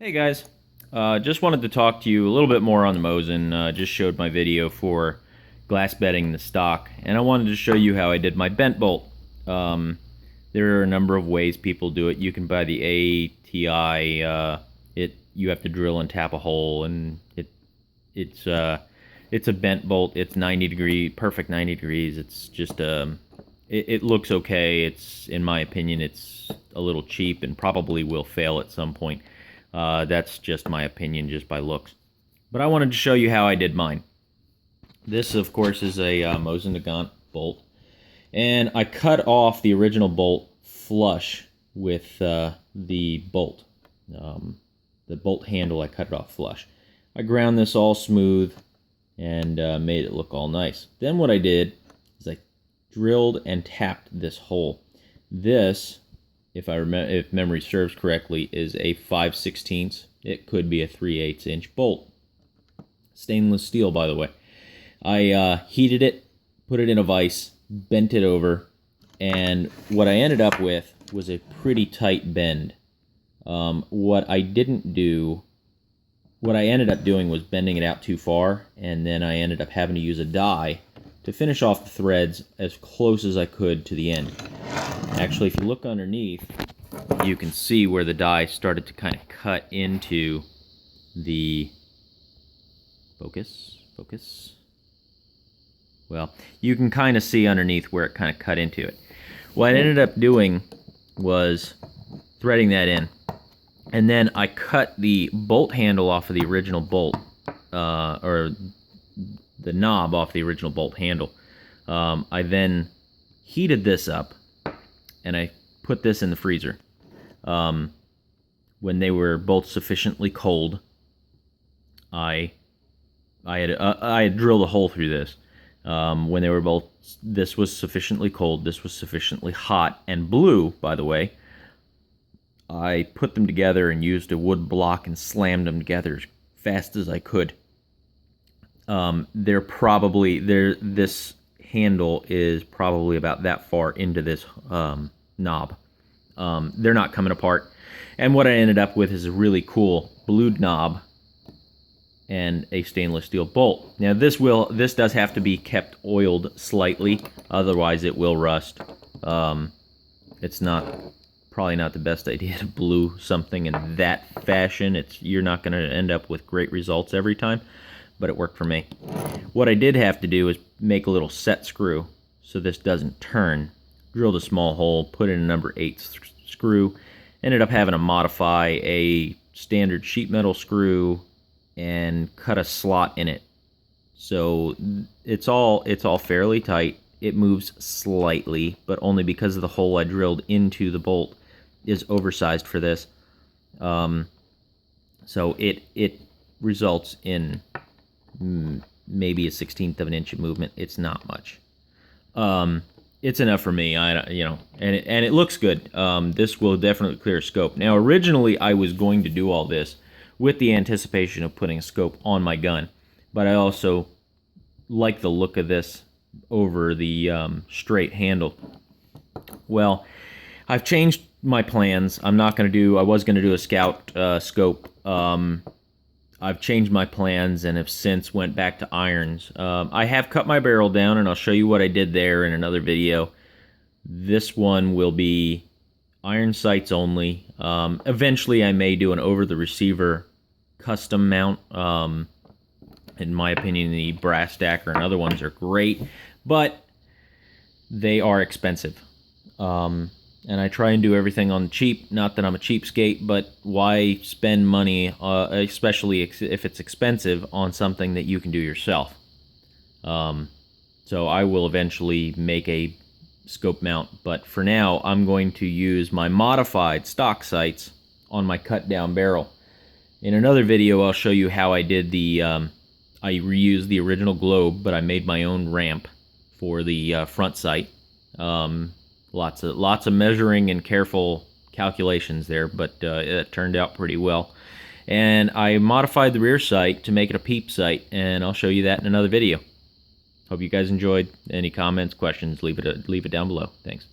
Hey guys, just wanted to talk to you a little bit more on the Mosin. Just showed my video for glass bedding the stock, and I wanted to show you how I did my bent bolt. There are a number of ways people do it. You can buy the ATI. You have to drill and tap a hole, and it's a bent bolt. It's 90 degree, perfect 90 degrees. It's just it looks okay. It's, in my opinion, it's a little cheap and probably will fail at some point. That's just my opinion, just by looks. But I wanted to show you how I did mine. This, of course, is a Mosin nagant bolt. And I cut off the original bolt flush with the bolt. The bolt handle, I cut it off flush. I ground this all smooth and made it look all nice. Then what I did is I drilled and tapped this hole. This, if memory serves correctly, is a 5/16. It could be a 3/8 inch bolt. Stainless steel, by the way. I heated it, put it in a vise, bent it over, and what I ended up with was a pretty tight bend. What I ended up doing was bending it out too far, and then I ended up having to use a die to finish off the threads as close as I could to the end. Actually, if you look underneath, you can see where the die started to kind of cut into the focus. Well, you can kind of see underneath where it kind of cut into it. What I ended up doing was threading that in, and then I cut the bolt handle off of the original bolt, or the knob off the original bolt handle. I then heated this up, and I put this in the freezer. When they were both sufficiently cold, I had drilled a hole through this. When they were both, this was sufficiently cold, this was sufficiently hot and blue, by the way, I put them together and used a wood block and slammed them together as fast as I could. This handle is probably about that far into this knob. They're not coming apart. And what I ended up with is a really cool blued knob and a stainless steel bolt. Now this does have to be kept oiled slightly, otherwise it will rust. It's probably not the best idea to blue something in that fashion. You're not going to end up with great results every time, but it worked for me. What I did have to do is make a little set screw so this doesn't turn. Drilled a small hole, put in a number 8 screw, ended up having to modify a standard sheet metal screw and cut a slot in it. So it's all fairly tight. It moves slightly, but only because of the hole I drilled into the bolt is oversized for this. So it results in maybe a 1/16 of an inch of movement. It's not much. It's enough for me, and it looks good. This will definitely clear a scope. Now, originally, I was going to do all this with the anticipation of putting a scope on my gun, but I also like the look of this over the straight handle. Well, I've changed my plans. I was going to do a scout scope. I've changed my plans and have since went back to irons. I have cut my barrel down, and I'll show you what I did there in another video. This one will be iron sights only. Eventually, I may do an over-the-receiver custom mount. In my opinion, the brass stacker and other ones are great, but they are expensive. And I try and do everything on the cheap. Not that I'm a cheapskate, but why spend money, especially if it's expensive, on something that you can do yourself? So I will eventually make a scope mount, but for now, I'm going to use my modified stock sights on my cut-down barrel. In another video, I'll show you how I did I reused the original globe, but I made my own ramp for the front sight. Lots of measuring and careful calculations there, but it turned out pretty well. And I modified the rear sight to make it a peep sight, and I'll show you that in another video. Hope you guys enjoyed. Any comments, questions, leave it down below. Thanks.